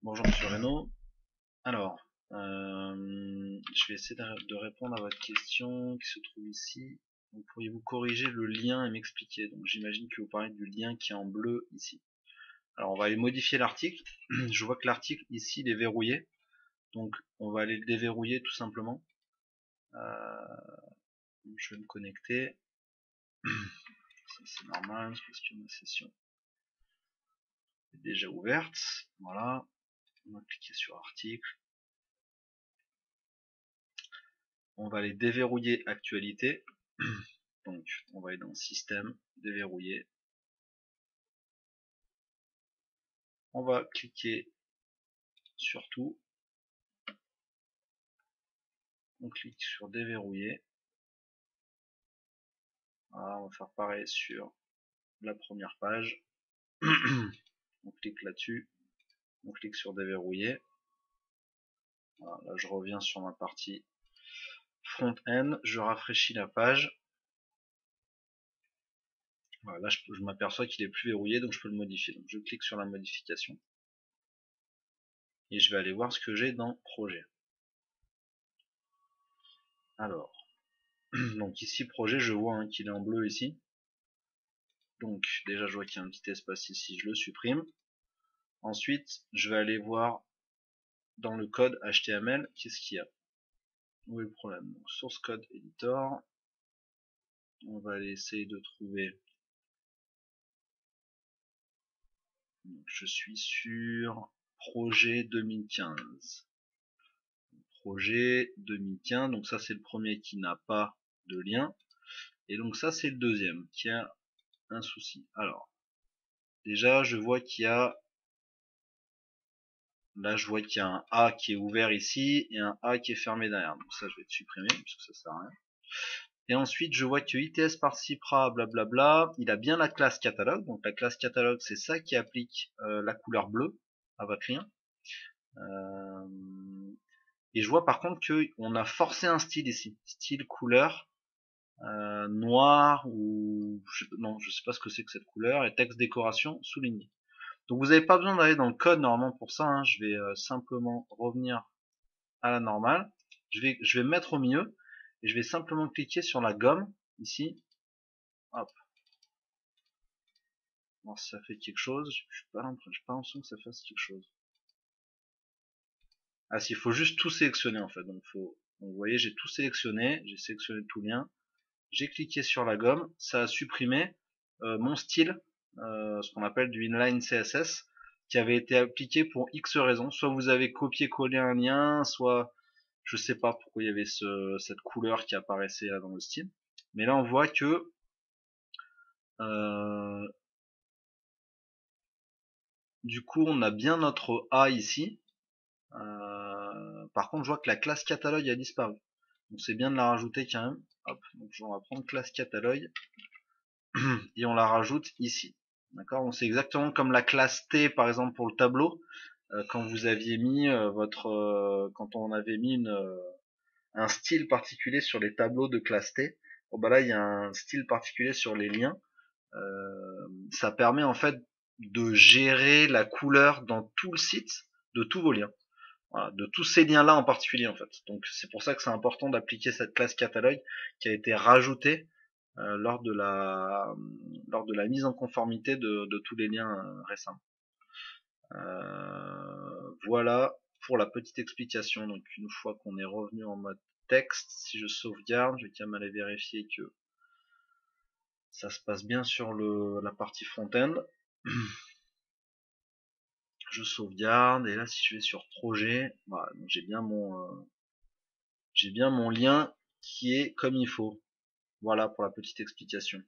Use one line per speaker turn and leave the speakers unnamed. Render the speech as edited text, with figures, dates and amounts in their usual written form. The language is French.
Bonjour Monsieur Reynaud. Alors, je vais essayer de répondre à votre question qui se trouve ici. Donc, pourriez-vous corriger le lien et m'expliquer? Donc, j'imagine que vous parlez du lien qui est en bleu ici. Alors, on va aller modifier l'article. Je vois que l'article ici il est verrouillé. Donc, on va aller le déverrouiller tout simplement. Je vais me connecter. C'est normal, parce que ma session est déjà ouverte. Voilà. On va cliquer sur article. On va aller déverrouiller actualité. Donc, on va aller dans système, déverrouiller. On va cliquer sur tout. On clique sur déverrouiller. Voilà, on va faire pareil sur la première page. On clique là-dessus. On clique sur déverrouiller. Voilà, là, je reviens sur ma partie front-end. Je rafraîchis la page. Voilà, là, je m'aperçois qu'il est plus verrouillé, donc je peux le modifier. Donc, je clique sur la modification. Et je vais aller voir ce que j'ai dans projet. Alors, donc ici, projet, je vois qu'il est en bleu ici. Donc, déjà, je vois qu'il y a un petit espace ici, je le supprime. Ensuite, je vais aller voir dans le code HTML, qu'est-ce qu'il y a. Où est le problème? Donc, source code editor. On va aller essayer de trouver. Donc, je suis sur projet 2015. Projet 2015. Donc ça c'est le premier qui n'a pas de lien. Et donc ça c'est le deuxième qui a un souci. Alors, déjà je vois qu'il y a. Là je vois qu'il y a un A qui est ouvert ici et un A qui est fermé derrière. Donc ça je vais le supprimer parce que ça sert à rien. Et ensuite, je vois que ITS participera, blablabla. Il a bien la classe catalogue. Donc la classe catalogue, c'est ça qui applique la couleur bleue à votre lien. Et je vois par contre qu'on a forcé un style ici. Style couleur noir ou non, je sais pas ce que c'est que cette couleur. Et texte décoration souligné. Donc vous n'avez pas besoin d'aller dans le code normalement pour ça. Hein. Je vais simplement revenir à la normale. Je vais mettre au milieu et je vais simplement cliquer sur la gomme ici. Hop. Voir si ça fait quelque chose. J'ai pas l'impression que ça fasse quelque chose. Ah si, il faut juste tout sélectionner en fait. Donc vous voyez, j'ai tout sélectionné, j'ai sélectionné tout lien. J'ai cliqué sur la gomme, ça a supprimé mon style, ce qu'on appelle du inline CSS, qui avait été appliqué pour X raisons. Soit vous avez copié-collé un lien, soit je sais pas pourquoi il y avait cette couleur qui apparaissait là dans le style. Mais là on voit que du coup on a bien notre A ici. Par contre je vois que la classe catalogue a disparu. Donc c'est bien de la rajouter quand même. Hop, donc on va prendre classe catalogue et on la rajoute ici. D'accord. Donc c'est exactement comme la classe T par exemple pour le tableau. Quand vous aviez mis quand on avait mis un style particulier sur les tableaux de classe T. Bon bah là il y a un style particulier sur les liens. Ça permet en fait de gérer la couleur dans tout le site de tous vos liens. Voilà, de tous ces liens-là en particulier en fait. Donc c'est pour ça que c'est important d'appliquer cette classe catalogue qui a été rajoutée lors de la mise en conformité de tous les liens récents. Voilà pour la petite explication. Donc une fois qu'on est revenu en mode texte, si je sauvegarde, je vais quand même aller vérifier que ça se passe bien sur la partie front-end. Je sauvegarde et là si je vais sur projet, voilà, j'ai bien mon lien qui est comme il faut. Voilà pour la petite explication.